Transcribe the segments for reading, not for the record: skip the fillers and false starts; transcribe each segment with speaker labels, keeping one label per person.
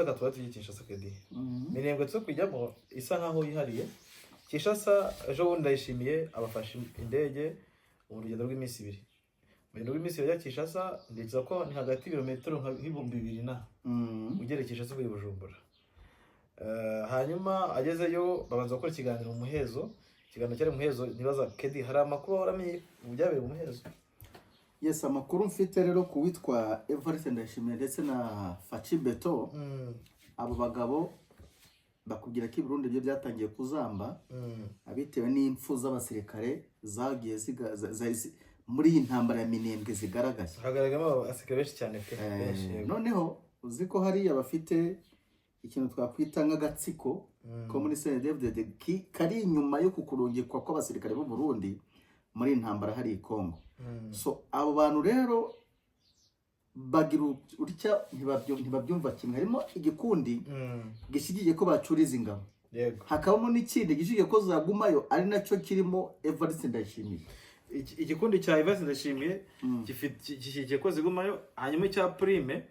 Speaker 1: kwanza katwa Kinshasa kedi Minembwe tso kujyamo isa nkaho yihariye Kinshasa ejo bundi ndayishimiye abafashe indege mu rugendo rw'iminsi 2 mu rugendo rw'iminsi ya Kinshasa ndetse ko ni hagati ibirometero nk'ibihumbi 2 na ugerekeje se Bujumbura. Hanyuma agezeyo babanza gukora ikiganiro mu muhezo cyari muhezo nibaza kedi hari amakuru waramenye byabere mu muhezo.
Speaker 2: Yes, amakuru mfite rero kuwitwa Evariste Ndayishimiye ndetse na Faci Beto abo bagabo bakubwira ko Burundi byo byatangiye kuzamba abitewe n'impfu z'abasirikare zagiye muri iyi ntambara ya Minembwe zigaragaye.
Speaker 1: Hagaragamo abasirikare benshi cyane pe.
Speaker 2: Noneho uziko hari abafite ikintu twakwita nk'agatsiko ko muri CNDD kari inyuma yo kukurungikwa kw'abasirikare b'u Burundi muri intambara hari i Kongo. So abo bantu rero bagira urya ntibabyumva kimwe. Harimo igikundi gishigiye ko bacuriza ingabo, hakabamo n'ikindi gishigiye ko zagumayo ari nacyo kirimo Evariste Ndayishimiye.
Speaker 1: Igikundi cya Evariste Ndayishimiye gishigiye ko zigumayo, hanyuma cya Prime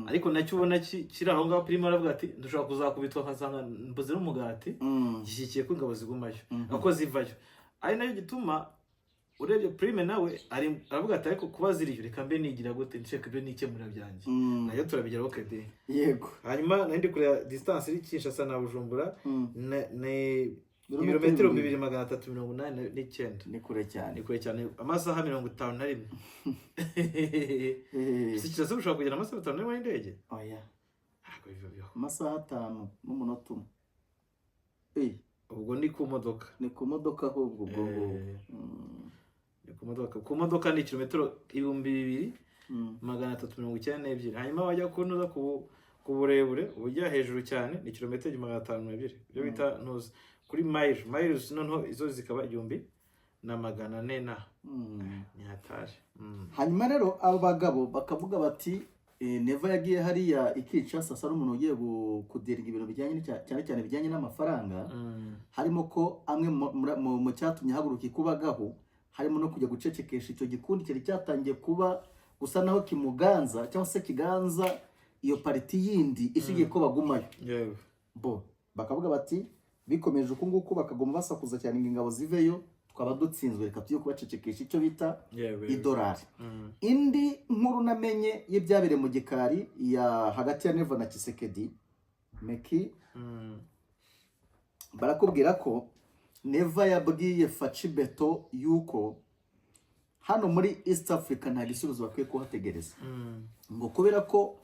Speaker 1: ariko nacyo ubona kiri aho ngaho. Prime aravuga ati dushobora kuzakubitwa nkasanga mbuze n'umugati. Gishigiye ko ingabo zigumayo ako zivayo, ari nayo gituma urebye Prime nawe aravuga ati ariko kuba ziriyo reka mbe nigira gute nsheke byo nikemura byanjye nayo turabigeraho kede.
Speaker 2: Yego,
Speaker 1: hanyuma nandi kure distance iri Kinshasa na Bujumbura ne ibirometero 2389.
Speaker 2: Ni kure
Speaker 1: cyane amasaha 51. Kinshasa ushobora kugera amasaha 5 mu ndege.
Speaker 2: Oya, amasaha 5 n'umunota umwe.
Speaker 1: Ubwo ni ku modoka
Speaker 2: ahubwo ubwo
Speaker 1: ku modoka ni kilometero 2392. hanyuma wajya kunoza ku burebure ujya hejuru cyane ni kilometero 502 byo bita ntuza kuri miles noneho izo zikaba 1400 na ni hatari.
Speaker 2: Hanyuma rero abo bagabo bakavuga bati Neva yagiye hariya Kinshasa asa n'umuntu ugiye kudiringa ibintu bijyanye cyane bijyanye n'amafaranga. Harimo ko amwe mu cyatumye haguruka ikubagaho harimo no kujya gucecekesha icyo gikundi cyari cyatangiye kuba gusa naho kimuganza cyangwa se kiganza iyo pariti yindi ishigiye ko bagumayo. Bo bakavuga bati bikomeje uko nguko bakagoma basakuza cyane ingabo ziveyo twaba dutsinzwe reka tuyo kubacecekesha icyo bita idolari. Indi nkuru namenye y'ibyabere mu gikari ya hagati ya Neva na Tshisekedi Meki barakubwira ko Neva yabwiye Faci Beto yuko hano muri East Africa nta gisubizo bakwiye kuhategereza ngo kubera ko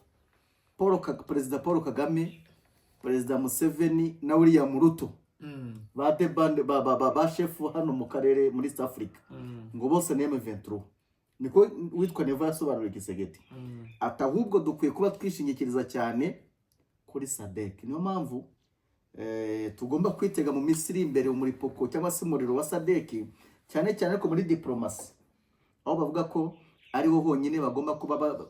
Speaker 2: Perezida Paul Kagame, Perezida Museveni na William Ruto ba chef hano mu karere muri East Africa ngo bose ni M23. Niko witwa Neva yasobanura Kisegeti atahubwo dukwiye kuba twishingikiriza cyane kuri SADC. Niyo mpamvu tugomba kwitega mu Misiri imbere muri poko cyangwa se umuriro wa SADC cyane ko muri diplomasi aho bavuga ko ari ho honyine bagomba kuba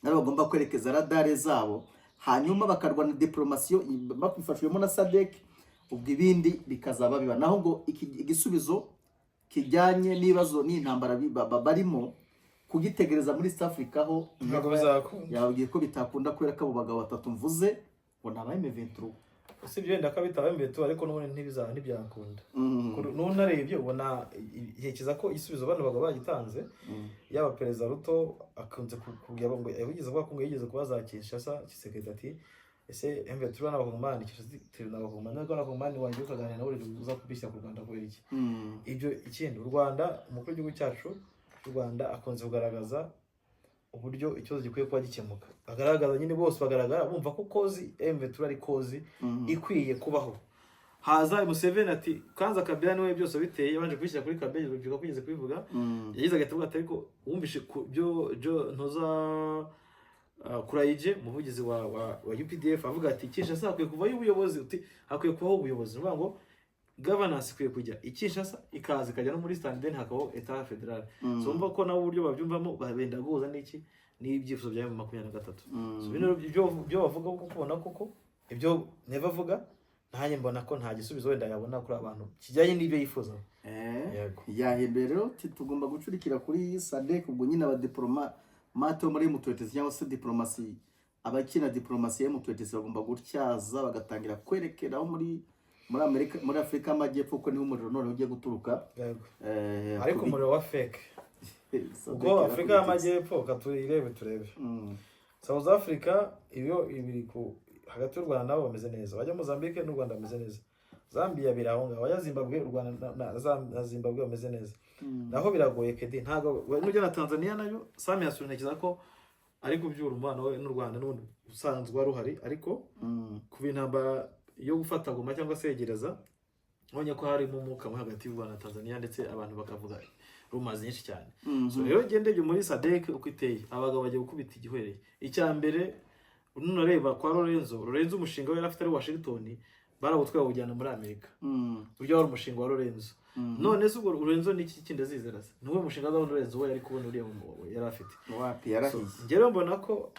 Speaker 2: bagomba kwerekeza radare zabo hanyuma bakarwana diplomasi bakwifashijemo na SADC. Ubwo ibindi bikazaba biba naho ngo igisubizo kijyanye n'ibibazo n'intambara barimo kugitegereza muri East Africa ho yabwiye ko bitakunda kubera ko abo bagabo batatu mvuze ngo nabaye M23.
Speaker 1: Usibye wenda ko bitaba M23 ariko n'ubundi ntibizaba ntibyakunda. N'unarebye ubona yekiza ko isubizo bano bagabo bagitanze yaba Perezida Ruto akunze kugira ngo yabigize ko yigeze kubaza Kinshasa Tshisekedi ati ese M23 n'abakongomani Tshisekedi n'abakongomani n'abakongomani wanje ukaganira nawe uza kubishya ku Rwanda kubera iki. Ibyo ikindi u Rwanda umukuru w'igihugu cyacu u Rwanda akunze kugaragaza uburyo ikibazo gikwiye kuba gikemuka. Bagaragaza nyine bose bagaragara bumva ko kozi M23 ari kozi ikwiye kubaho. Haza Museveni ati kanza Kabila niwe byose biteye yabanje kwishyira kuri Kabila bivuga kugeze kubivuga yagize agatavuga ati ariko wumvishe byo ntoza Kurayije muvugizi wa UPDF avuga ati Kinshasa akwiye kuvayo ubuyobozi uti akwiye kubaho ubuyobozi uvuga ngo governance ikwiye kujya Kinshasa ikaza ikajya no muri stand hakaho etat federal. So mva ko nabo uburyo babyumvamo babenda guhuza n'iki n'ibyifuzo bya M23. So bino byo bavuga ko kubona koko ibyo Neva avuga ntanye mbona ko nta gisubizo wenda yabona kuri abantu kijyanye n'ibyo yifuza.
Speaker 2: Yahembere rero tugomba gucurikira kuri SADC ubwo nyine aba diplomate muri M23 cyangwa se diplomasi abakina diplomasi ya M23 bagomba gutyaza bagatangira kwerekeraho muri Amerika, muri Afrika y'Amajyepfo, ko niho umuriro none ugiye guturuka.
Speaker 1: Ariko umuriro wa fake ubwo Afrika y'Amajyepfo katuyirebe turebe. South Africa iyo ibiri ku hagati y'u Rwanda nabo bameze neza, bajya Mozambique n'u Rwanda bameze neza, Zambia birahonga, bajya Zimbabwe u Rwanda na Zimbabwe bameze neza. Naho biragoye kedi, ntago n'ujya na Tanzania nayo Sami yasuntekiza ko ari kubyura umubano we n'u Rwanda n'ubundi usanzwe ruhari, ariko kuba intambara yo gufata Goma cyangwa se yegereza, ubonye ko harimo umwuka hagati y'u Rwanda na Tanzania, ndetse abantu bakavuga rumaze nyinshi cyane. So rero gendeye muri SADC uko iteye, abagabo bagiye gukubita igihwereye. Icya mbere unareba kwa Lorenzo umushinga we yarafite ari Washington, barawutwaye bawujyana muri Amerika. Buryo wari umushinga wa Lorenzo. None se ubwo Lorenzo ni iki kindi azizera se? Nuwo mushinga wa Lorenzo we yari kubona uriya yari afite.
Speaker 2: Wapi yarahiye.
Speaker 1: Ngero mbona ko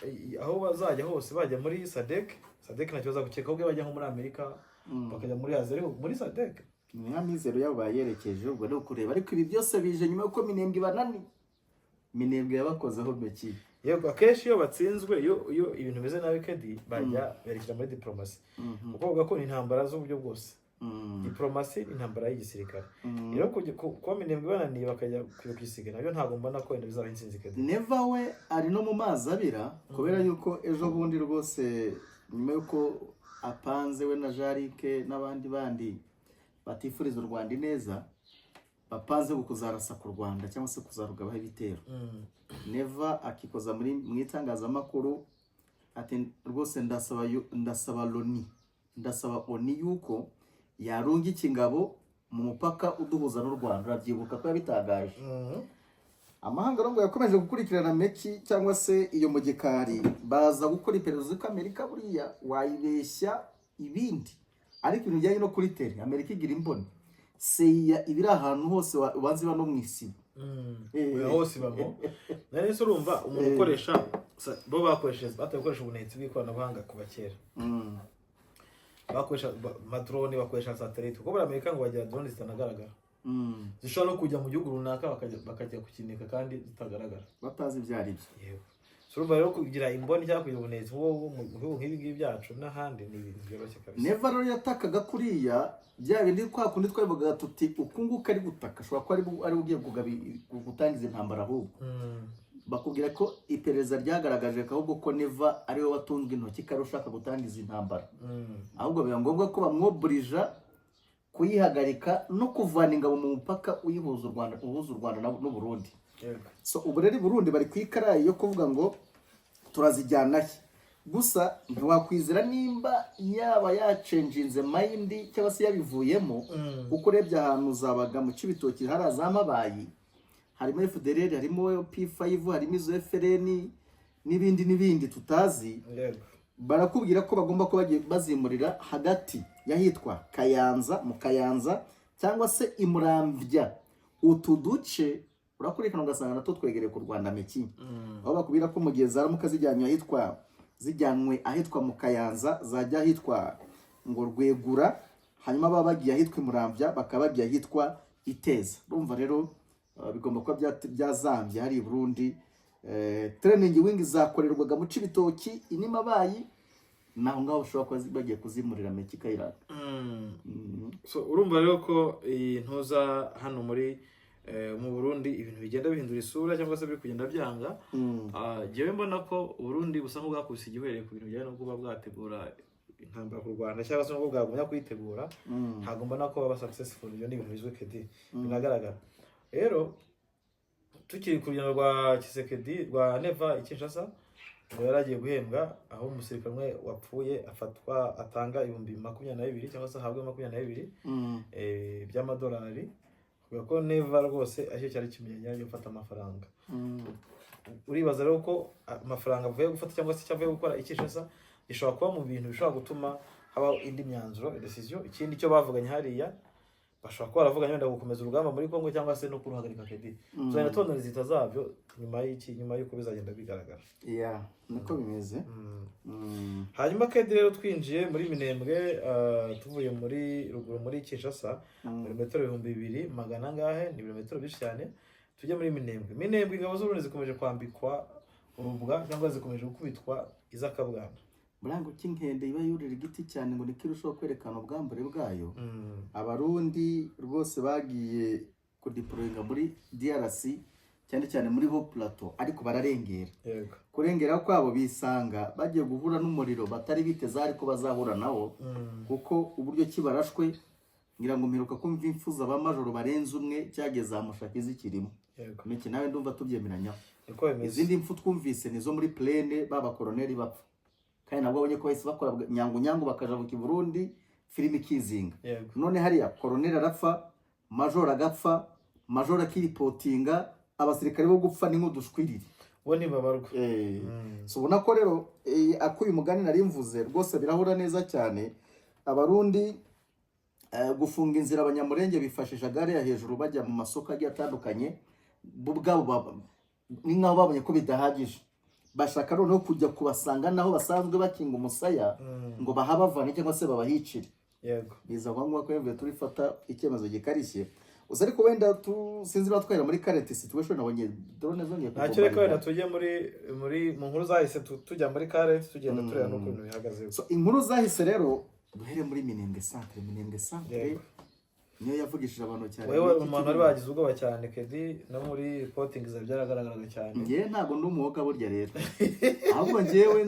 Speaker 1: aho bazajya hose bajya muri SADC ntacyo bazagukeka, ubwo bajya nko muri Amerika bakajya muri Aziya muri SADC.
Speaker 2: Niya mizero yabo bayerekeje, ubwo no kureba, ariko ibi byose bije nyuma yuko Minembwe banani. Minembwe yabakozeho beki.
Speaker 1: Yego akeshi iyo batsinzwe, iyo ibintu bimeze nabi kedi bajya berekera muri diplomasi. Kuko bavuga ko intambara z'uburyo bwose. Diplomasi intambara y'igisirikare. Rero ko Minembwe bananiye bakajya kwisiga, nabyo ntago mbona ko ibintu bizaba intsinzi kedi.
Speaker 2: Neva we ari no mu mazi abira, kubera yuko ejo bundi rwose nyuma yuko apanze we na Jarike n'abandi bandi batifuriza u Rwanda neza, bapanze kuzarasa ku Rwanda cyangwa se kuzarugabaho ibitero. Neva akikoza mu itangazamakuru ati rwose ndasaba Loni yuko yarunga ikingabo mu mupaka uduhuza n'u Rwanda. Urabyibuka ko yabitagaje. Amahanga ngo yakomeje gukurikirana Meki cyangwa se iyo mugikari, baza gukora iperereza ko Amerika buriya wayibeshya ibindi, ariko ibintu bijyanye no kuri tele Amerika igira imboni. Seya ibiri ahantu hose ubanze no mu isi.
Speaker 1: Hose bamo. Nari se urumva umuntu ukoresha bo bakoresha ubunetsi bw'ikoranabuhanga kuva kera. Bakoresha drone, bakoresha satellite. Kuko Amerika ngo bagira drone zitanagaragara. Zishobora no kujya mu gihugu runaka bakajya kukinika kandi zitagaragara,
Speaker 2: batazi ibyari byo.
Speaker 1: Yego. So rero kugira imboni cyangwa kugira ubunetsi mu bihugu nk'ibi byacu n'ahandi ni ibintu byoroshye kabisa.
Speaker 2: Neva rero yatakaga kuriya bya bindi kwa kundi twabivuga tuti ukunguka ari gutaka, ashobora ko ari ugiye gutangiza intambara ahubwo. Bakubwira ko iperereza ryagaragaje ahubwo ko Neva ari we watunzwe intoki kandi ushaka gutangiza intambara. Ahubwo biba ngombwa ko bamwoburija kuyihagarika no kuvana ingabo mu mupaka uyihuza u Rwanda n'u Burundi. So ubu rero Burundi bari kwikaraye yo kuvuga ngo turazijyana he. Gusa ntiwakwizera nimba yaba yacenjinze mind cyangwa se yabivuyemo, kuko urebye ahantu zabaga mu Cibitoki harazamabayi, harimo FDLR, harimo P5, harimo izo FRN n'ibindi tutazi. Barakubwira ko bagomba ko bazimurira hagati yahitwa Kayanza, mu Kayanza cyangwa se Imurambya. Utu duce urakurikana ugasanga nato twegereye ku Rwanda Meki. Aho bakubwira ko mu gihe zaramuka zijyanwe ahitwa mu Kayanza, zajya ahitwa ngo Rwegura, hanyuma baba bagiye ahitwa Imurambya, bakaba bagiye ahitwa Iteza. Urumva rero bigomba kuba byazambye hari i Burundi. Training wing zakorerwaga mu Cibitoki Inimabayi, naho ngaho ushobora kuba bagiye kuzimurira Meki Kayiranga.
Speaker 1: So urumva rero ko intuza hano muri mu Burundi ibintu bigenda bihindura isura cyangwa se biri kugenda byanga. Jewe mbona ko Burundi busa nk'ubwakubise igihwereye ku bintu bijyanye no kuba bwategura intambara ku Rwanda cyangwa se n'ubwo bwagumya kwitegura. Ntabwo mbona ko baba successful, ibyo ni ibintu bizwi kedi binagaragara. Rero tukiri ku rugendo rwa Kisekedi rwa Neva Kinshasa, ngo yaragiye guhembwa, aho umusirikare umwe wapfuye afatwa atanga 22,000 cyangwa se ahabwe 22 by'amadolari. Kuko ko Neva rwose ashye cyari kimenyanya yo gufata amafaranga. Uribaza rero ko amafaranga avuye gufata cyangwa se cyavuye gukora Kinshasa gishobora kuba mu bintu bishobora gutuma haba indi myanzuro, decision. Ikindi cyo bavuganye hariya, bashobora kuba baravuganye wenda gukomeza urugamba muri Kongo cyangwa se no kuruhagarika kedi. Tuzana tonera zitazavyo nyuma y'uko bizagenda bigaragara.
Speaker 2: Niko bimeze.
Speaker 1: Hanyuma kedi rero twinjiye muri Minembwe, tuvuye muri ruguru muri Kinshasa, metero 2,200 ngahe, ni metero byinshi cyane. Tujye muri Minembwe. Ingabo z'Uburundi zikomeje kwambikwa urubwa cyangwa zikomeje gukubitwa iz'akabwana.
Speaker 2: murango cy'inkende iba yurira igiti cyane ngo niko irushaho kwerekana ubwambure bwayo. Abarundi rwose bagiye kudiployinga muri DRC cyane cyane muri Haut Plateau ariko bararengera. Kurengera kwabo bisanga bagiye guhura n'umuriro batari biteze ariko bazahura nawo kuko uburyo kibarashwe ngira ngo mperuka kumva imfuza ba majoro barenze umwe cyageze amushaka izikirimo. Miki nawe ndumva tubyemeranya. Izindi mfu twumvise nizo muri plaine baba colonel bapfa. Kandi nabwo abonye ko bahise bakora nyangu bakaja mu Burundi filimi kizinga. None hariya colonel arapfa, major agapfa, major akiripotinga, abasirikare bo gupfa ni nk'udushwiriri.
Speaker 1: Bo ni babarwa.
Speaker 2: So ubona ko rero akuye umugani nari mvuze rwose birahura neza cyane. Abarundi gufunga inzira abanyamurenge bifashisha gare ya hejuru bajya mu masoko agiye atandukanye. Bubwabo ni nkaho babonye ko bidahagije. Bashaka noneho kujya kubasanga naho basanzwe bakinga umusaya ngo bahabavane cyangwa se babahicire. Biza ngombwa ko yemwe turifata icyemezo gikarishye. Uza ariko wenda sinzi batwara muri current situation nabonye drone zongeye
Speaker 1: kuba. Ntacyo reka wenda tujye muri mu nkuru zahise tujya muri current tugenda tureba no kuntu bihagaze.
Speaker 2: So inkuru zahise rero duhere muri Minembwe centre. Niyo yavugishije abantu cyane.
Speaker 1: Wewe umuntu ari bagize ubwoba cyane Kedi no muri reporting byaragaragaraga cyane.
Speaker 2: Ngiye ntago ndumuhoka burya rero. Ahubwo ngiyewe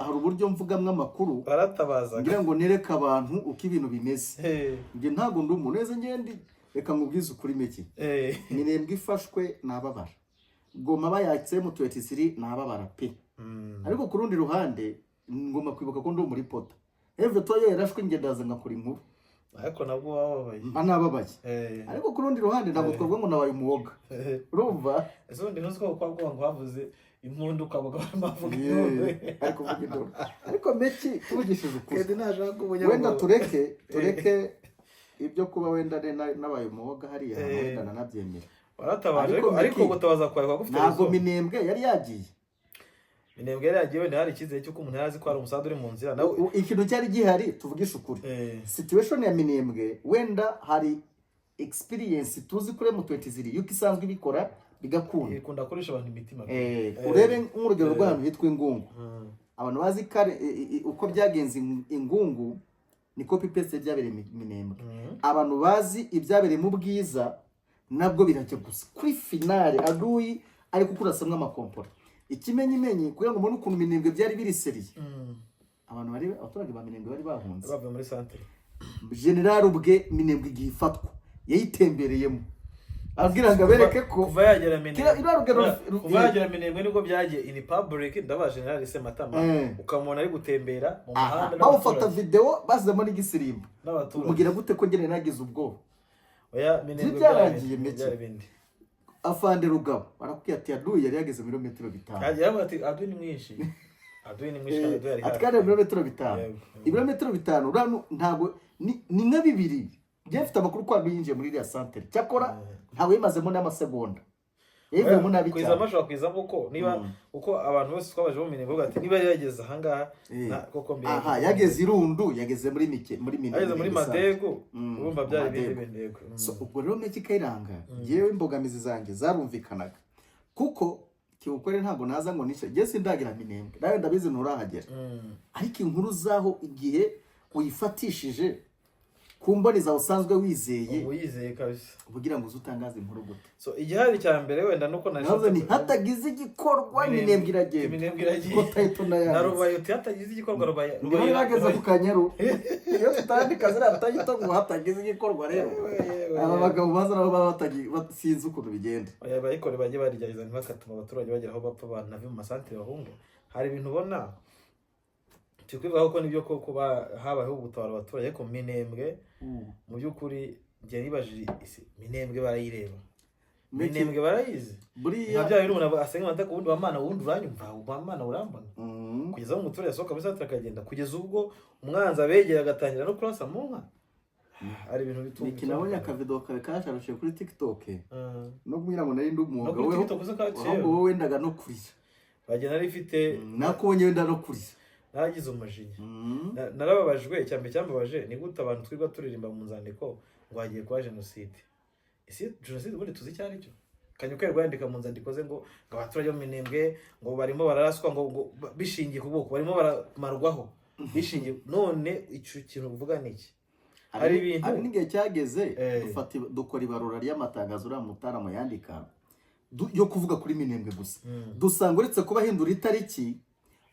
Speaker 2: hari uburyo mvugamwe amakuru.
Speaker 1: Baratabaza.
Speaker 2: Ngira ngo nereka abantu uko ibintu bimeze. Ngiye ntago ndumuneze ngende reka ngubwize ukuri meki. Minembwe ifashwe nababara. Goma bayatse mu 23 nababara pe. Ariko ku rundi ruhande ngoma kwibuka ko ndo muri pota. Toyo yarashwe ngendaza ngakora inkuru.
Speaker 1: Ariko nabwo wababaye.
Speaker 2: Nababaye. Ariko ku rundi ruhande ntabwo twavuga ngo nabaye umuwoga. Urumva?
Speaker 1: Ese ndi ntuzi ko ngo havuze impundu kabaga bavuga.
Speaker 2: Ariko vuga indoro. Ariko meki tuvugishije ukuri.
Speaker 1: Kedi nashaka kubunya.
Speaker 2: Wenda tureke ibyo kuba wenda nabaye umuwoga hariya wenda nanabyemera.
Speaker 1: Baratabaje ariko gutabaza kwawe gufite.
Speaker 2: Ntabwo Minembwe yari yagiye.
Speaker 1: Minembwe yari yagiye wenda hari ikizere cy'uko umuntu yarazi ko ari umusada uri mu nzira nawe
Speaker 2: ikintu cyari gihari tuvugisha ukuri. Situation ya Minembwe wenda hari experience tuzi kure mu 23 yuko isanzwe bikora bigakunda.
Speaker 1: Ikunda koresha abantu imitima.
Speaker 2: Urebe nk'urugero rw'ahantu hitwa Ingungu. Abantu bazi kare uko byagenze Ingungu ni copy paste byabereye Minembwe. Abantu bazi ibyabereye mu Bwiza nabwo birajya gusa kuri finale aduyi ari kukurasamwa amakompora. Ikimenyimenyi kugira ngo mbone ukuntu Minembwe byari biri seriye. Abantu bari abaturage ba Minembwe bari bahunze.
Speaker 1: Bava muri centre.
Speaker 2: General ubwe Minembwe igifatwa yayitembereyemo. Abwira ngo abereke ko
Speaker 1: kuva yagera Minembwe niko byagiye in public ndaba General Sematama ukamubona ari gutembera mu muhanda
Speaker 2: bafata video bazemo n'igisirimba. Mugira gute ko ngene nagize ubwo.
Speaker 1: Oya Minembwe
Speaker 2: byaragiye meke. Afande Rugabo barakubwiye ati aduye yari yageze milimetero 5.
Speaker 1: Yagira ati aduye ni mwinshi. Aduye ni mwinshi kandi yari
Speaker 2: hafi. Atkane milimetero 5. Ibirometero 5 urano ntago ni nka bibiri. Jefite amakuru kwa binje muri iriya centre. Cyakora ntago yimazemo n'amasegonda. Yego muna bicya.
Speaker 1: Kwiza amashaka kwizamo uko niba uko abantu bose twabaje mu Minembwe ati niba yageze ahangaha koko mbere.
Speaker 2: Yageze Irundu yageze muri Minembwe.
Speaker 1: Yageze muri Madego urumva byari bindego.
Speaker 2: So ubwo rero meki kayiranga yewe imbogamizi zanjye zarumvikanaga. Kuko kiukore ntago naza ngo nishe gese ndagira Minembwe. Nawe ndabizi nturahagera. Ariko inkuru zaho igihe uyifatishije kumboniza usanzwe wizeye
Speaker 1: uyizeye kabisa
Speaker 2: ubugira ngo uzutangaze inkuru gute.
Speaker 1: So igihari cya mbere wenda nuko
Speaker 2: nashatse ni hatagize igikorwa Minembwe iragenda ko tayito na ya
Speaker 1: narubaye hatagize igikorwa rubaye
Speaker 2: yageze ku Kanyaru iyo tutandika zira tayito ngo hatagize igikorwa rero aba bagabo baza nabo batagi basinze ukuntu bigenda
Speaker 1: oya bayikore baje barijyariza ntibakatuma abaturage bagera aho bapfa abantu nave mu masantere bahunga. Hari ibintu ubona tukwibaho ko nibyo koko habaho ubutabara abaturage ko Minembwe mu by'ukuri ngiye nibajije Minembwe barayireba. Minembwe barayizi buriya bya bintu umuntu asenga mata ku wundi bamana wundi uranyumva bamana urambona kugeza mu muturage asohoka bisa akagenda kugeza ubwo umwanza begera agatangira no kurasa mu nka. Ari ibintu bitumye
Speaker 2: nikinabonye akavido kawe kasharushe kuri TikTok no kumira ngo nari ndumwuga wewe ahubwo wendaga no kurya
Speaker 1: bagena rifite
Speaker 2: nakubonye wenda no kurya
Speaker 1: nagize umujinya narababajwe cyambabaje ni gute abantu twirwa turirimba mu nzandiko ngo hagiye kwa genocide. Isi genocide ubundi tuzi cyari cyo Kanyuka rwandika mu nzandiko ze ngo abaturage bo Minembwe ngo barimo bararaswa ngo bishingiye ku bwoko barimo baramarwaho bishingiye none icyo kintu uvuga niki hari ibintu
Speaker 2: hari n'igihe cyageze dukora ibarura ry'amatangazo uriya Mutarama yandika yo kuvuga kuri Minembwe gusa dusanga uretse kuba hindura itariki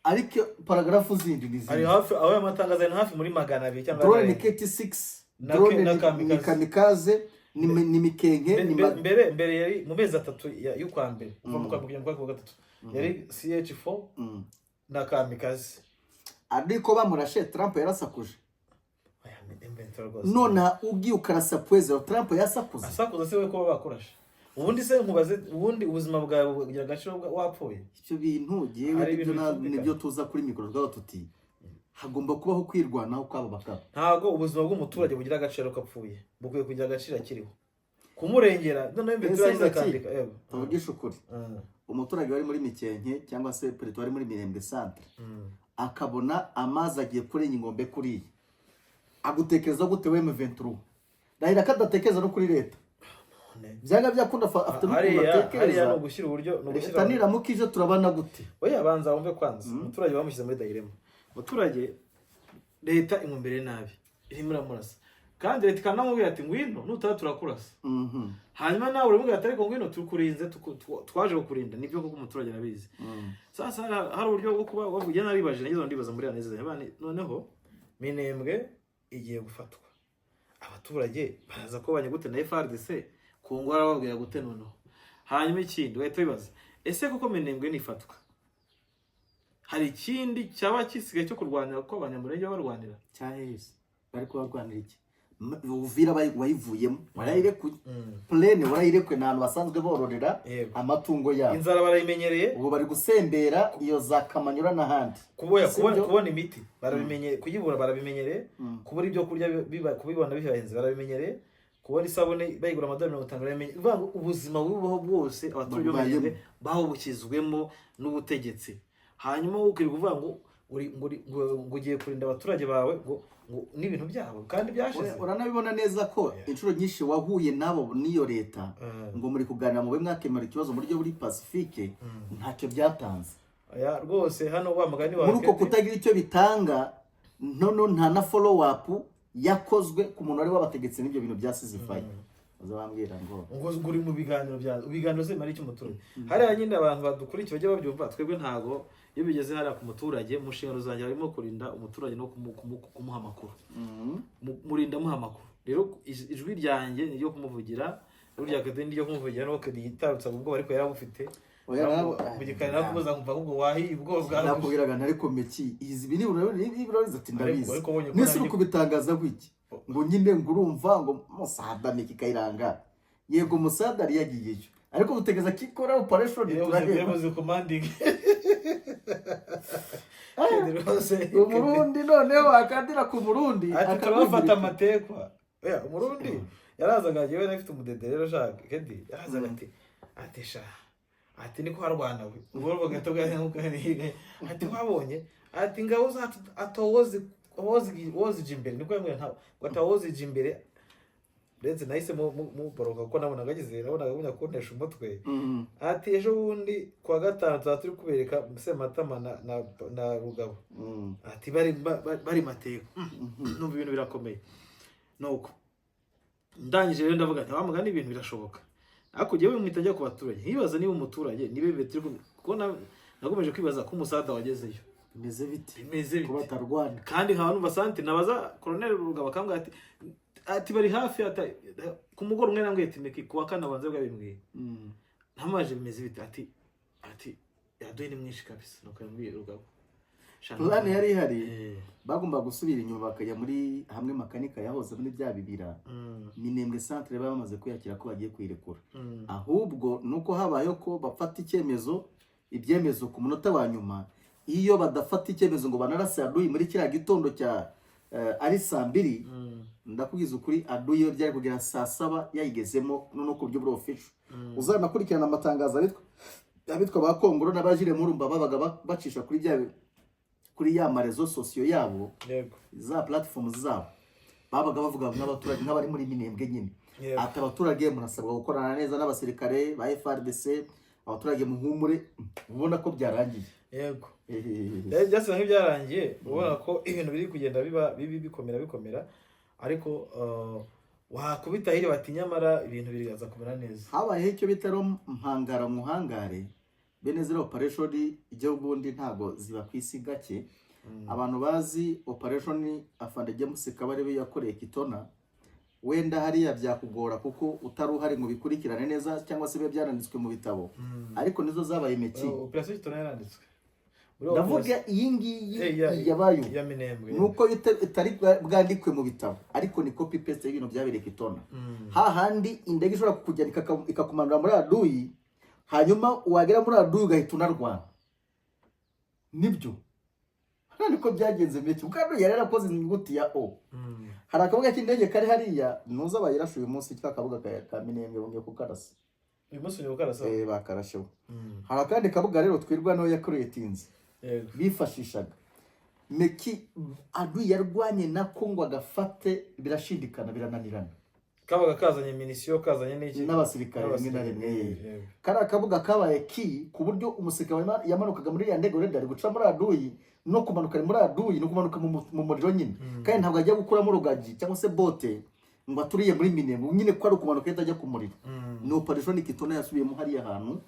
Speaker 2: ariko paragrafu zindi n'izindi
Speaker 1: ari hafi aho amatangazo ari hafi muri 200 cyangwa
Speaker 2: drone ni KT6 drone ni kamikaze ni mikenke
Speaker 1: mbere yari mu mezi 3 y'ukwa mbere kuva mu kwa kugera mu kwa gatatu yari CH4 na kamikaze
Speaker 2: ariko bamurashe Trump yarasakuje none ugiye ukarasapweze Trump yasakuze
Speaker 1: se we ko bakurashe ubundi se nkubaze ubundi ubuzima bwawe bugira agaciro wapfuye
Speaker 2: icyo bintu giye nibyo tuza kuri mikoro rwabo tuti hagomba kubaho kwirwanaho kwabo bakaba
Speaker 1: ntago ubuzima bw'umuturage bugira agaciro kapfuye bukwiye kugira agaciro akiriho kumurengera none mbe turaza kandika
Speaker 2: tuvugisha ukuri umuturage wari muri Mikenke cyangwa se Preto wari muri Mirembwe centre akabona amazi agiye kurenya ingombe kuri agutekereza gute we M23 ndahira kadatekereza no kuri leta byanga byakunda afite
Speaker 1: n'ukubatekereza no gushyira uburyo
Speaker 2: no gushyira tanira mukije turabana gute
Speaker 1: oya banza wumve kwanza umuturage bamushyize muri dayirema umuturage leta imumbere nabi irimo iramurasa kandi leta ikanamubwira ati ngwino nutara turakurasa hanyuma nawe uramubwira ati ariko ngwino tukurinze twaje kukurinda nibyo kuko umuturage arabizi sasa hari uburyo bwo kuba wavuye nabibaje nagize ndibaza muri aneze y'abana noneho Minembwe igiye gufatwa abaturage baraza ko banye gute na FRDC kungora babwira gute noneho hanyuma ikindi wahita bibaza ese kuko Minembwe nifatwa hari ikindi cyaba kisigaye cyo kurwanira ko abanyamurenge barwanira
Speaker 2: cyahise bari kubarwanira iki Uvira wayivuyemo warayirekuye plane warayirekwe n'abantu basanzwe bororera amatungo yabo
Speaker 1: inzara barayimenyereye
Speaker 2: ubu bari gusembera iyo za Kamanyura n'ahandi
Speaker 1: kubona imiti barabimenyereye kuyibura barabimenyereye kubura ibyo kurya kubibona bihahenze barabimenyereye kubona isabune bayigura $50 barabimenyereye ubuzima bubaho bwose abaturage b'Amerika bahubukizwemo n'ubutegetsi hanyuma ukiri kuvuga ngo ugiye kurinda abaturage bawe ngo n'ibintu byabo kandi byashize
Speaker 2: uranabibona neza ko inshuro nyinshi wahuye nabo niyo leta ngo muri kuganira mu mwakemura ikibazo mu buryo buri pacifique ntacyo byatanze
Speaker 1: aya rwose hano wa mugani wawe
Speaker 2: muri uko kutagira icyo bitanga nta na follow up yakozwe ku muntu wari wabategetse n'ibyo bintu byasizifaye bazabambwira ngo
Speaker 1: uri mu biganiro se mari cy'umuturage hari nyine abantu badukurikiye bajye babyumva twebwe ntago iyo bigeze hari ku muturage mushingano zanjye barimo kurinda umuturage no kumuha amakuru murinda muha amakuru rero ijwi ryanjye ni ryo kumuvugira urya kade ndi ryo kumuvugira no kaditarutsa ubwo ariko yarabufite bugikana nakubuza kumva ahubwo wahi ubwo bwa
Speaker 2: nakubwiraga ariko meki izi bini urabona ati ndabizi nese ukubitangaza gwiki ngo nyine ngurumva ngo musada meki kayiranga yego musada ari yagiyeyo ariko butegeza kikora operation
Speaker 1: turaheba commanding
Speaker 2: umurundi noneho akandira ku murundi
Speaker 1: akabafata amatekwa umurundi yarazaga yewe nafite umudede rero shaka kedi yarazaga ati sha ati niko harwana we ubwo gato bwa nk'ukaniye ati wabonye ati ngaho atowozi jimbere niko yamwe ntawo gatawozi jimbere ndetse nahise mu boroka ko nabonaga agize nabonaga bunya kontesha umutwe ati ejo bundi kwa gatanu turi kubereka Sematama na Rugabo ati bari mateko numva ibintu birakomeye nuko ndangije rero ndavuga nti wamugana ibintu birashoboka ariko jewe mwitajya ku baturage nkibaza niba umuturage nibe betri ko nagomeje kwibaza ko umusada wagezeyo
Speaker 2: bimeze biti kuba tarwana
Speaker 1: kandi nkaba numva sante nabaza Colonel Rugabo akambwa ati bari hafi ku mugoro umwe nambwe ati meki kuwa kana banze bwabimbwiye ntamaje bimeze bite ati yadoye ni mwinshi kabisa nuko yambwiye Rugabo
Speaker 2: plan yari hari bagomba gusubira inyuma bakajya muri hamwe makanika yahoze muri bya bibira Minembwe centre bamaze kuyakira ko bagiye kwirekura ahubwo nuko habayo ko bafata ibyemezo ku munota wa nyuma iyo badafata icyemezo ngo banarase aduyi muri kiriya gitondo cya ari 2:00 ndakubwiza ukuri aduyi yo byari kugera 7:00 yayigezemo no ku buryo bwo official uzanakurikirana amatangazo abitwa ba Kongoro n'abajire murumba babaga bacisha kuri ya marezo sosiyo yabo za platforms zabo babaga bavuga n'abaturage nk'abari muri Minembwe nyine ati abaturage murasabwa gukorana neza n'abasirikare ba FARDC, abaturage muhumure, ubona ko byarangiye.
Speaker 1: Yego byasa nk'ibyarangiye, ubona ko ibintu biri kugenda biba bikomera, ariko wakubita hirya bati nyamara ibintu biraza kumera neza.
Speaker 2: Habayeho icyo bitaro mpangara muhangare, bene zero operation igihugundi ntago ziba kwisi gake. Abantu bazi operation Afande James Kabarebe yakoreye Kitona, wenda hariya byakugora kuko utari uhari ngo bikurikirane neza cyangwa se bibe byaranditswe mu bitabo, ariko nizo zabaye meki.
Speaker 1: Operation Kitona yaranditswe,
Speaker 2: ndavuga iyi ngiyi yabayo
Speaker 1: ya Minembwe,
Speaker 2: nuko itari bwandikwe mu bitabo, ariko ni copy paste y'ibintu byabereye Kitona. Hahandi indege ishobora kukujyana ikakumanura muri aduyi, hanyuma wagera muri aduyi ugahita unarwana. Nibyo niko byagenze meki, ukando yari yarakoze inyuguti ya O. Hari akabuga k'indege kari hariya, nuza bayirashuye umunsi cyaka kabuga ka Minembwe bongeye kukarasa.
Speaker 1: Uyu munsi ni ukarasa,
Speaker 2: bakarasheho. Hari akandi kabuga rero twirwa no yakoretinze bifashishaga meki, aduyi yarwanye na Kongo agafate, birashindikana birananirana.
Speaker 1: Kabaga kazanye minisio, kazanye n'iki
Speaker 2: n'abasirikare bamwe na rimwe. Kara kabuga kabaye ki ku buryo umusirikare yamanukaga muri ya ndege urende ari guca muri aduyi, no kumanuka muri aduyi no kumanuka mu muriro nyine, kandi ntabwo ajya gukura mu rugagi cyangwa se bote ngo aturiye muri Minembwe nyine, ko ari kumanuka yita ajya ku muriro. Ni operation Kitona yasubiyemo hariya ahantu.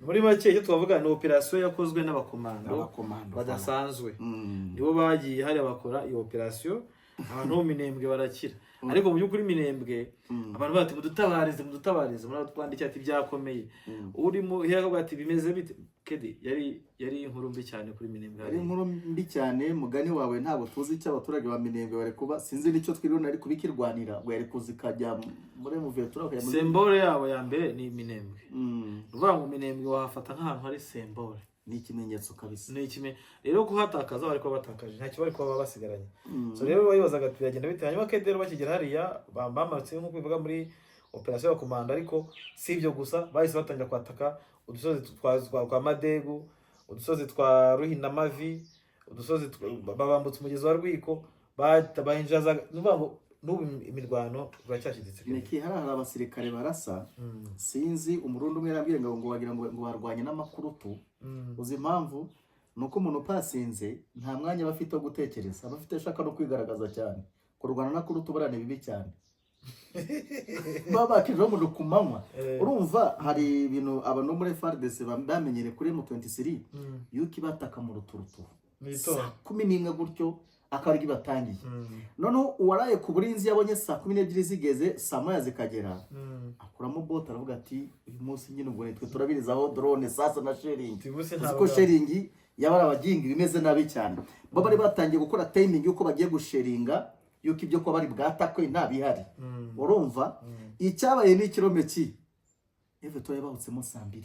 Speaker 1: Muri make icyo twavuga ni operation yakozwe n'abakomando badasanzwe, nibo bagiye hariya bakora iyo operation, abantu mu Minembwe barakira. Ariko mu by'ukuri Minembwe abantu bati mudutabarize muratwandikira ati byakomeye. Uri mu heraga ati bimeze bite kedi, yari inkuru mbi cyane kuri Minembwe.
Speaker 2: Ari inkuru mbi cyane, mugani wawe ntabwo tuzi icyo abaturage ba Minembwe bari kuba, sinzi nicyo twirona ari kubikirwanira, ngo yari kuzikajya muri muvetura kaya muri
Speaker 1: symbole yabo ya mbere ni Minembwe. Uvuga ngo Minembwe wahafata nk'ahantu hari symbole,
Speaker 2: ni ikimenyetso kabisa.
Speaker 1: Ni ikime rero kuhatakaza bari kuba batakaje, nta kibazo kuba basigaranye. So rero bayibazaga tuyagenda bite, hanyuma kedero bakigera hariya bamarutse nko kwivuga muri operation ya komanda. Ariko si ibyo gusa, bahise batangira kwataka udusozi kwa Madegu, udusozi twa Ruhinamavi, udusozi babambutse umugezi wa Rwiko, bahinjaza nuvuga ngo n'ubu imirwano uracyashiditse.
Speaker 2: Neki hari abasirikare barasa, sinzi umurundi umwe yarambwiye ngo wagira ngo barwanye n'amakurutu. Uzi impamvu? Nuko umuntu pasinze nta mwanya bafite wo gutekereza, abafite shaka no kwigaragaza cyane. Kurwana na kurutu barane bibi cyane. Baba kijo mu kumanywa. Urumva hari ibintu abantu muri FARDC bamenyere kuri M23 yuki bataka mu ruturutu.
Speaker 1: Nito
Speaker 2: 11 gutyo akarigi batangiye. Noneho uwaraye ku burinzi yabonye saa 12 zigeze, saa moya zikagera. Akuramo bot aravuga ati uyu munsi nyine ubwo nitwe turabirizaho drone sasa na sharing. Uziko sharing yabara abaginga bimeze nabi cyane. Baba bari batangiye gukora timing yuko bagiye gusharinga, yuko ibyo ko bari bwatakwe nta bihari. Urumva icyabaye ni kilomeki Everton yabahutsemo saa 2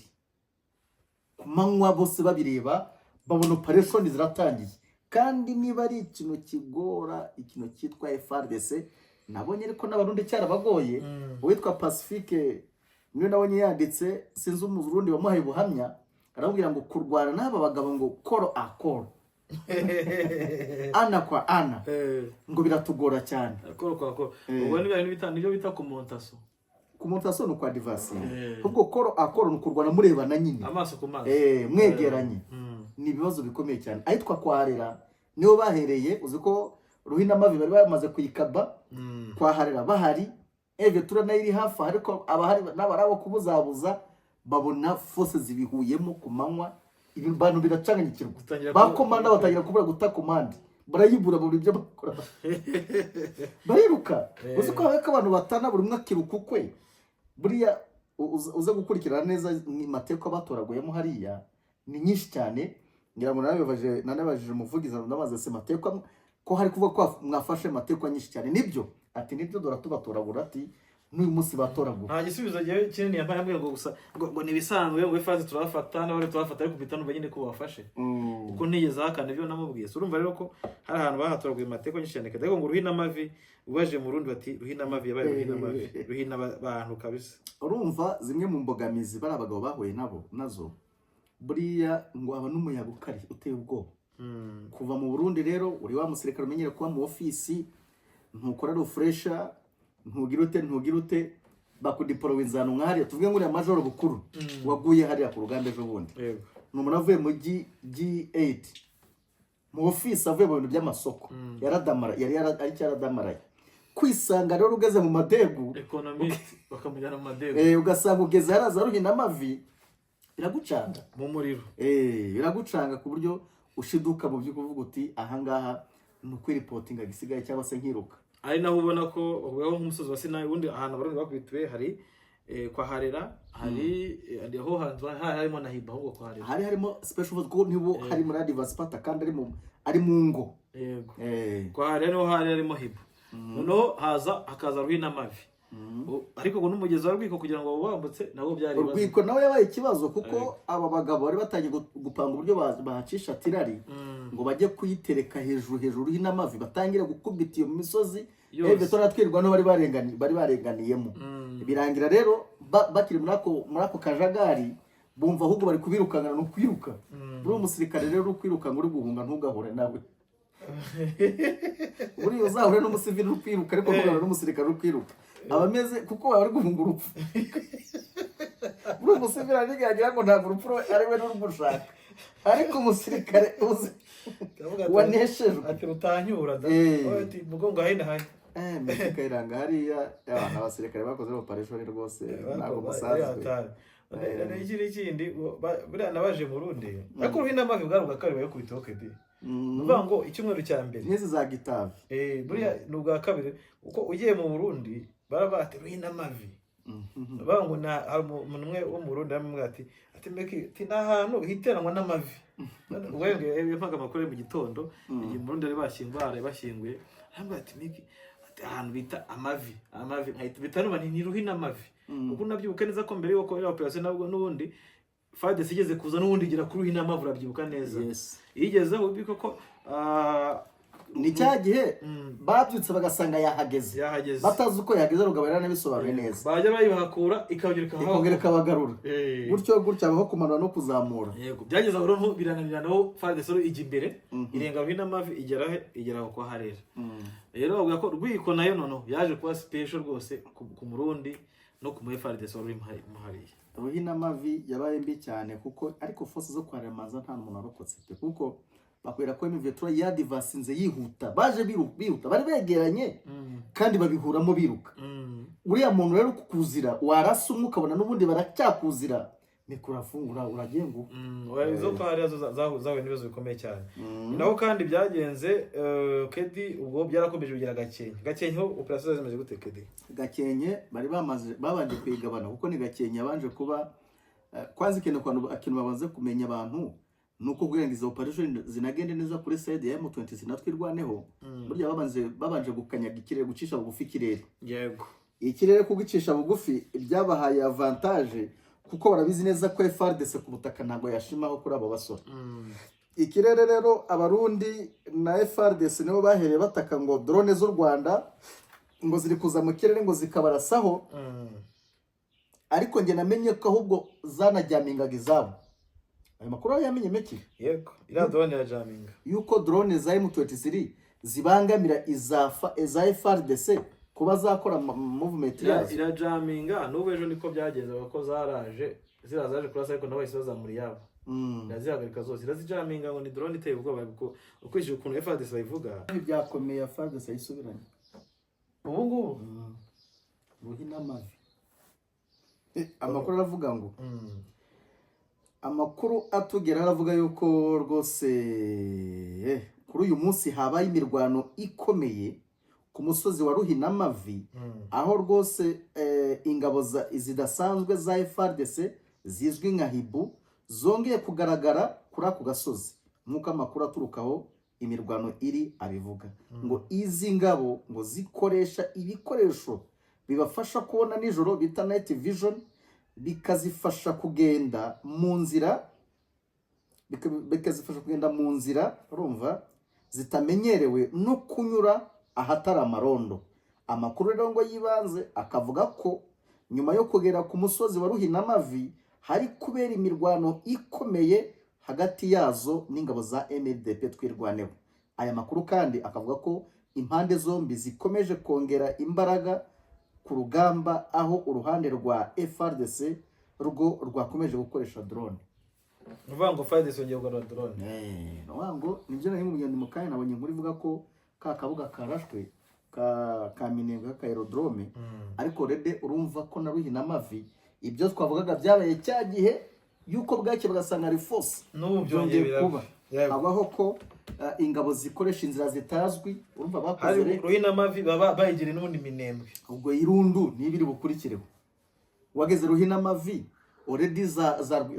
Speaker 2: kumanywa, bose babireba babona operation ziratangiye. Kandi niba ari ikintu kigora, ikintu cyitwa FARDC, nabonye ariko n'abarundi cyara bagoye. Uwitwa Pacifique niwe nabonye yanditse, sinzi umurundi bamuhaye buhamya, arabwira ngo kurwana n'aba bagabo ngo koro akoro ana kwa ana ngo biratugora cyane.
Speaker 1: Koro kwa koro ubwo ni ibintu bitanu byo bita
Speaker 2: kumontaso no kwa divasi. Ubwo koro akoro no kurwana murebana nyine
Speaker 1: amaso ku maso,
Speaker 2: mwegeranye. Ni ibibazo bikomeye cyane. Ahitwa Kwaharera niho bahereye, uziko Ruhinamavi bari bamaze kuyikaba. Kwaharera bahari, Evertura nayo iri hafi, ariko abahari n'abarabo kubuzabuza babona force zibihuyemo kumanywa, ibintu biracanganyikirwa. Bakomanda batangira kubura guta command, barayibura buri byo bakora. Bariruka uziko habeka abantu batana buri umwe kirukukwe. Buriya uza gukurikirana neza ni mateko batoraguyemo hariya ni nyinshi cyane. Ngira ngo nanabajije umuvugizi ndabaza se mateko ko hari kuvuga ko mwafashe mateko nyinshi cyane. Nibyo ati nibyo dora tubatoragura ati n'uyu munsi batoragura.
Speaker 1: Nta gisubizo gihe kinini yambaye ambwiye ngo gusa ngo nibisanzwe ngo ifaze turafata n'abari turafata ariko bitanu bagende ko bafashe. Uko ntigeze hakana ibyo namubwiye. Urumva rero ko hari ahantu bahatoraguye mateko nyinshi cyane. Kadego ngo Ruhinamavi ubaje mu Rundi bati Ruhinamavi yabaye Ruhinamavi, Ruhinabantu kabisa.
Speaker 2: Urumva zimwe mu mbogamizi bari abagabo bahuye nazo, buriya ngo aba n'umuyaga ukari uteye ubwoba. Kuva mu Burundi rero uri wa musirikare umenyere kuba mu ofisi, ntukora refresher, ntugira ute bakudiporowa inzano nk'ahariya tuvuge ngo uriya majoro bukuru waguye hariya ku ruganda ejo bundi ni umuntu avuye mu G8 mu ofisi avuye mu bintu by'amasoko yaradamaraye kwisanga rero ugeze mu madegu
Speaker 1: economist bakamujyana mu madegu
Speaker 2: ugasanga ugeze haraza ruhina amavi biragucanga
Speaker 1: mu muriro
Speaker 2: biragucanga ku buryo ushiduka mu byo kuvuga uti ahangaha ni ukwiripotinga gisigaye cyangwa se nkiruka
Speaker 1: ari naho ubona ko ubwo nk'umusozi wa Sinayi ubundi ahantu abarundi bakubituye hari kwa Harera hari aho hantu harimo na Hiba ahubwo kwa Harera
Speaker 2: harimo special vote ko nibo hari muri advance pata kandi ari mu ngo
Speaker 1: yego kwa Harera niho harimo Hiba noneho hakaza ruhina amavi ariko ngo n'umugezi wa Rwiko kugira ngo bambutse nabo byari
Speaker 2: bibazo Rwiko nawe yabaye ikibazo kuko aba bagabo bari batangiye gupanga uburyo bahacisha tirari ngo bajye kuyitereka hejuru hinamavi batangire gukubita iyo misozi tora twirwa no bari barenganiyemo birangira rero bakiri muri ako kajagari bumva ahubwo bari kubirukana no kwiruka muri umusirikare rero kwirukana uri guhunga ntugahure nawe uri uzahure n'umusivili uri kwiruka ariko ntugahura n'umusirikare uri kwiruka abameze kuko bari guhunga urupfu muri umusivili arigira ngo ntabwo urupfu ari we n'urumushaka ariko umusirikare uzi waneshejwe
Speaker 1: ati rutanyura ati mugongo hahina
Speaker 2: Mexico iranga hariya abasirikare bakoze operation rwose ntabwo musaza
Speaker 1: ikindi buriya nabaje mu Burundi ariko ruhina amavi bwaruga kare yo kubitaho kedi uvuga ngo icyumweru cya mbere
Speaker 2: n'izi za gitave
Speaker 1: buriya n'ubwa kabiri uko ugiye mu Burundi barabate ruhina amavi bango na umuntu umwe wo mu Burundi amwe ati meki nahantu hiteranwa n'amavi ubwenge yampaga amakuru mu gitondo igihe mu Burundi ari bashyinguye hamba ati meki ahantu bita amavi nkahita bitanuma ni ruhina amavi uko nabyibuka neza ko mbere yuko ya operation nabwo n'ubundi FARDC igeze kuza n'ubundi gira kuri ruhina amavi urabyibuka neza igezeho biko ko
Speaker 2: ni cyagihe babyutse bagasanga yahageze batazi uko yahageze rugabarira nabisobanuye neza
Speaker 1: bajya bayibahakura ikongera
Speaker 2: kabagarura gutyo abaho kumanura no kuzamura
Speaker 1: yego byageze aho rero birananira naho FARDC ijya imbere irenga ruhina amavi igeraho kwa Harera rero bavuga ko Rwiko nayo nono yaje kuba special rwose ku Murundi no ku FARDC wari muhariye
Speaker 2: ruhina amavi yabaye mbi cyane kuko ariko force zo kwa Remanza nta muntu warokotse kuko bakwira ko M23 yadivasinze yihuta baje bihuta bari begeranye kandi babihuramo biruka uriya muntu rero kukuzira warasa umwe ukabona n'ubundi baracyakuzira mikurafungura uragengo
Speaker 1: izo ko hari zawe nibizo bikomeye cyane naho kandi byagenze kedi ubwo byarakomeje bigira Gakenke operation zimaze gute kedi
Speaker 2: Gakenke bari babanje kwigabana kuko ni Gakenke yabanje kuba kwanza ikintu babanze kumenya abantu nuko kugira ngo izo operation zinagende neza kuri side ya M23 natwirwaneho burya babanje gukanyaga ikirere gucisha bugufi ikirere
Speaker 1: yego
Speaker 2: ikirere kugicisha bugufi byabahaye avantage kuko barabizi neza ko FARDC ku butaka ntago yashimaho kuri abo basore ikirere rero abarundi na FARDC nibo bahereye bataka ngo drone z'u Rwanda ngo ziri kuza mu kirere ngo zikabarasaho ariko nge namenye ko ahubwo zanajyamingaga izabo ayo makuru yamenye meki
Speaker 1: yego ira drone ya jaminga
Speaker 2: yuko drone za M23 zibangamira iza FARDC kuba zakora movement yazo
Speaker 1: ira jaminga n'ubwo ejo niko byagenze bako zirazaje kurasa ariko nawe isazamuri yabo yazihagarika zose irazijaminga ngo ni drone iteye ubwoba ukwishije ukuntu FARDC bayivuga
Speaker 2: byakomeye FARDC yisubiranye
Speaker 1: ubu ngubu
Speaker 2: ruhina amavi amakuru aravuga ngo amakuru atugera aravuga yuko rwose kuri uyu munsi habaye imirwano ikomeye ku musozi wa ruhina amavi aho rwose ingabo zidasanzwe za FARDC zizwi nka Hibu zongeye kugaragara kuri ako gasozi nk'uko amakuru aturukaho imirwano iri abivuga ngo izi ngabo ngo zikoresha ibikoresho bibafasha kubona nijoro bita night vision bikazifasha kugenda mu nzira urumva zitamenyerewe no kunyura ahatari amarondo amakuru rero ngo yibanze akavuga ko nyuma yo kugera ku musozi wa ruhina amavi hari kubera imirwano ikomeye hagati yazo n'ingabo za MLDP twirwaneho aya makuru kandi akavuga ko impande zombi zikomeje kongera imbaraga ku rugamba aho uruhande rwa FARDC rwo rwakomeje gukoresha drone.
Speaker 1: Nuvuga ngo FARDC yongeye kugura drone.
Speaker 2: Nuvuga ngo nibyo nari mu mugendo mu kanya nabonye muri vuga ko ka kabuga karashwe ka Minembwe ka aerodrome ariko rede urumva ko na Ruhinamavi ibyo twavugaga byabaye cya gihe yuko bwake bagasanga ari force
Speaker 1: n'ubu byongeye
Speaker 2: kuba abaho ko ingabo zikoresha inzira zitazwi urumva bakoze
Speaker 1: rero Ruhinamavi baba bayigire n'ubundi Minembwe
Speaker 2: ubwo irundu nibiri bukurikireho wageze Ruhinamavi already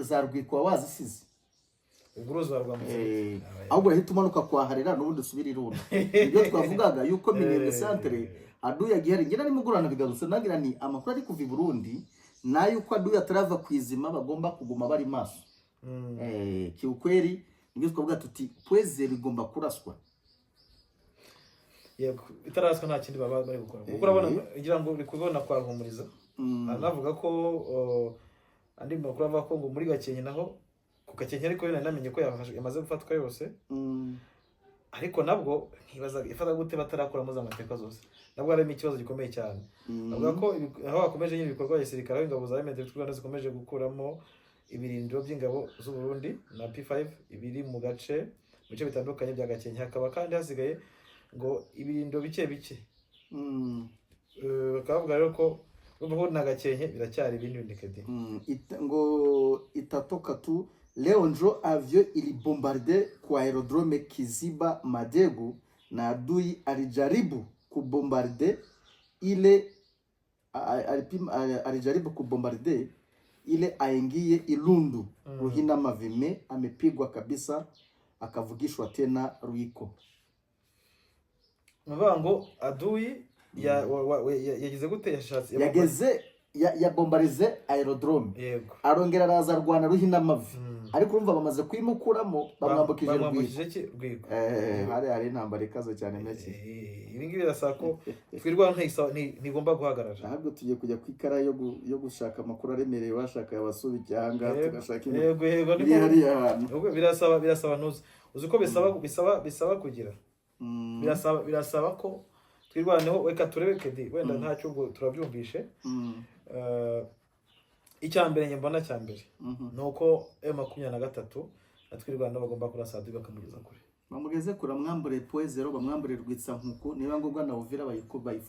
Speaker 2: za rwikwa wazisize
Speaker 1: uguruzo rwa mutse
Speaker 2: ahubwo urahita umanuka kwaharira n'ubundi usubira irundu ibyo twavugaga yuko Minembwe centre Adu yagiye ngena ni mugurana bigarutse nagira ni amakuru ari kuva i Burundi nayo uko Adu yatarava kwizima bagomba kuguma bari maso kiukweli nibyo twavuga tuti pweze bigomba kuraswa
Speaker 1: yego itaraswa nta kindi baba bari gukora kuko urabona ngira ngo bikubona kwa Ruhumuriza anavuga ko andi makuru avuga ko ngo muri Gakenke naho ku Gakenke ariko yena namenye ko yamaze gufatwa yose ariko nabwo ntibaza ifata gute batarakora muza amateka zose nabwo ari ikibazo gikomeye cyane avuga ko aho bakomeje nyine ibikorwa gisirikare ingabo za M23 zikomeje gukuramo ibirindiro by'ingabo z'u Burundi na P5 ibiri mu gace mu bice bitandukanye bya Gakenke hakaba kandi hasigaye ngo ibirindiro bike bakavuga rero ko ubu na Gakenke biracyari ibindi bindikedi
Speaker 2: ngo itatoka tu Leonjo avion ili bombarde kwa aerodrome Kiziba Madegu na adui alijaribu kubombarde ile alijaribu kubombarde ile aingie Ilundu. Ruhinamavi amepigwa kabisa akavugishwa tena Ruiko.
Speaker 1: Ngo adui yagize gute yashatse
Speaker 2: yageze ya bombarize aerodrome
Speaker 1: yego
Speaker 2: arongera araza Rwanda Ruhinamavi ariko urumva bamaze kwimukuramo bamwambukije
Speaker 1: Rwiko
Speaker 2: hari intambara ikaze cyane make
Speaker 1: ibi ngibi birasaba ko twirwa ntigomba guhagarara
Speaker 2: ahubwo tugiye kujya kwikara yo gushaka amakuru aremereye washaka abasubi cyanga tugashaka
Speaker 1: yego niko birasaba ntuzi uzi ko bisaba kugira birasaba ko twirwaneho weka turebeke wenda ntacyo ubwo turabyumvishe icyambere nyembona cyambere nuko M23 natwirwana bagomba kurasa Adu bakamugeza kure
Speaker 2: bamugeze kure mwambure poezero bamwambure Rwitsa nkuko niba ngobwa na Uvira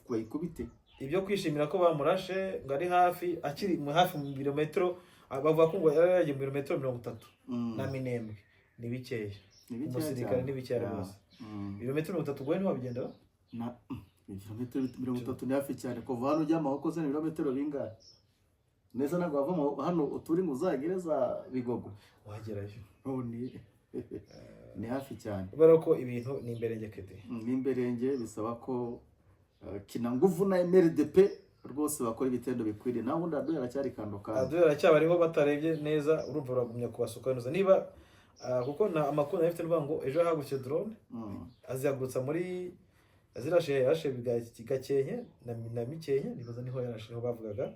Speaker 2: bayikubite
Speaker 1: ibyo kwishimira ko bamurashe ngari hafi akiri mu hafi mu birometero bavuga ko ngo yaragiye mu birometero 30 na Minembwe ni bikeya umusirikare ni bikeya rwose birometero 30 gwe ntiwabigendera
Speaker 2: na ibirometero 30 ni hafi cyane kuva hano ujya amahoko se ibirometero bingahe neza nagwa bava hano uturi muzagereza Bigogo
Speaker 1: wagerayo
Speaker 2: ni hafi cyane
Speaker 1: barako ibintu ni imberenge kede
Speaker 2: ni imberenge bisaba ko kina nguvu na MRDP rwose bakora ibitendo bikwiriye naho undi Adu yaracyari kandoka
Speaker 1: Adu yaracyabariho batarebye neza urumva uragumya kubasuka neza niba kuko na amakuru afite n'ubango ejo hagutse drone aziyagurutsa muri azirashe Gakenke na Mikenke nibaza niho yarasheho bavugaga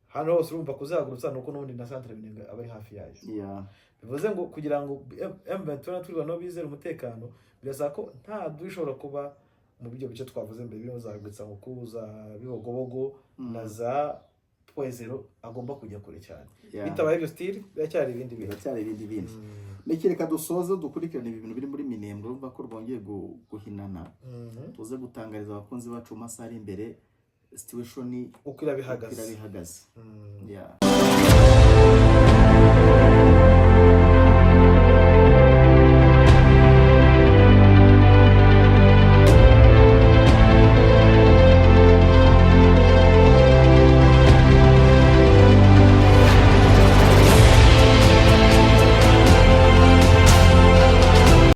Speaker 1: hano hose urumva kuzagurutsa nuko n'ubundi na centre Minembwe abari hafi yayo bivuze ngo kugira ngo M23 turwa no bizera umutekano birasa ko nta dushobora kuba mu buryo bice twavuze mbere bino zagurutsa ngo kuza Bibogobogo na za Poezero agomba kujya kure cyane bitabaye ibyo style biracyari ibindi bintu Mekereka dusoze dukurikirana ibintu biri muri Minembwe urumva ko rwongeye guhinana tuze gutangariza abakunzi bacu masari imbere situation uko irabihagaze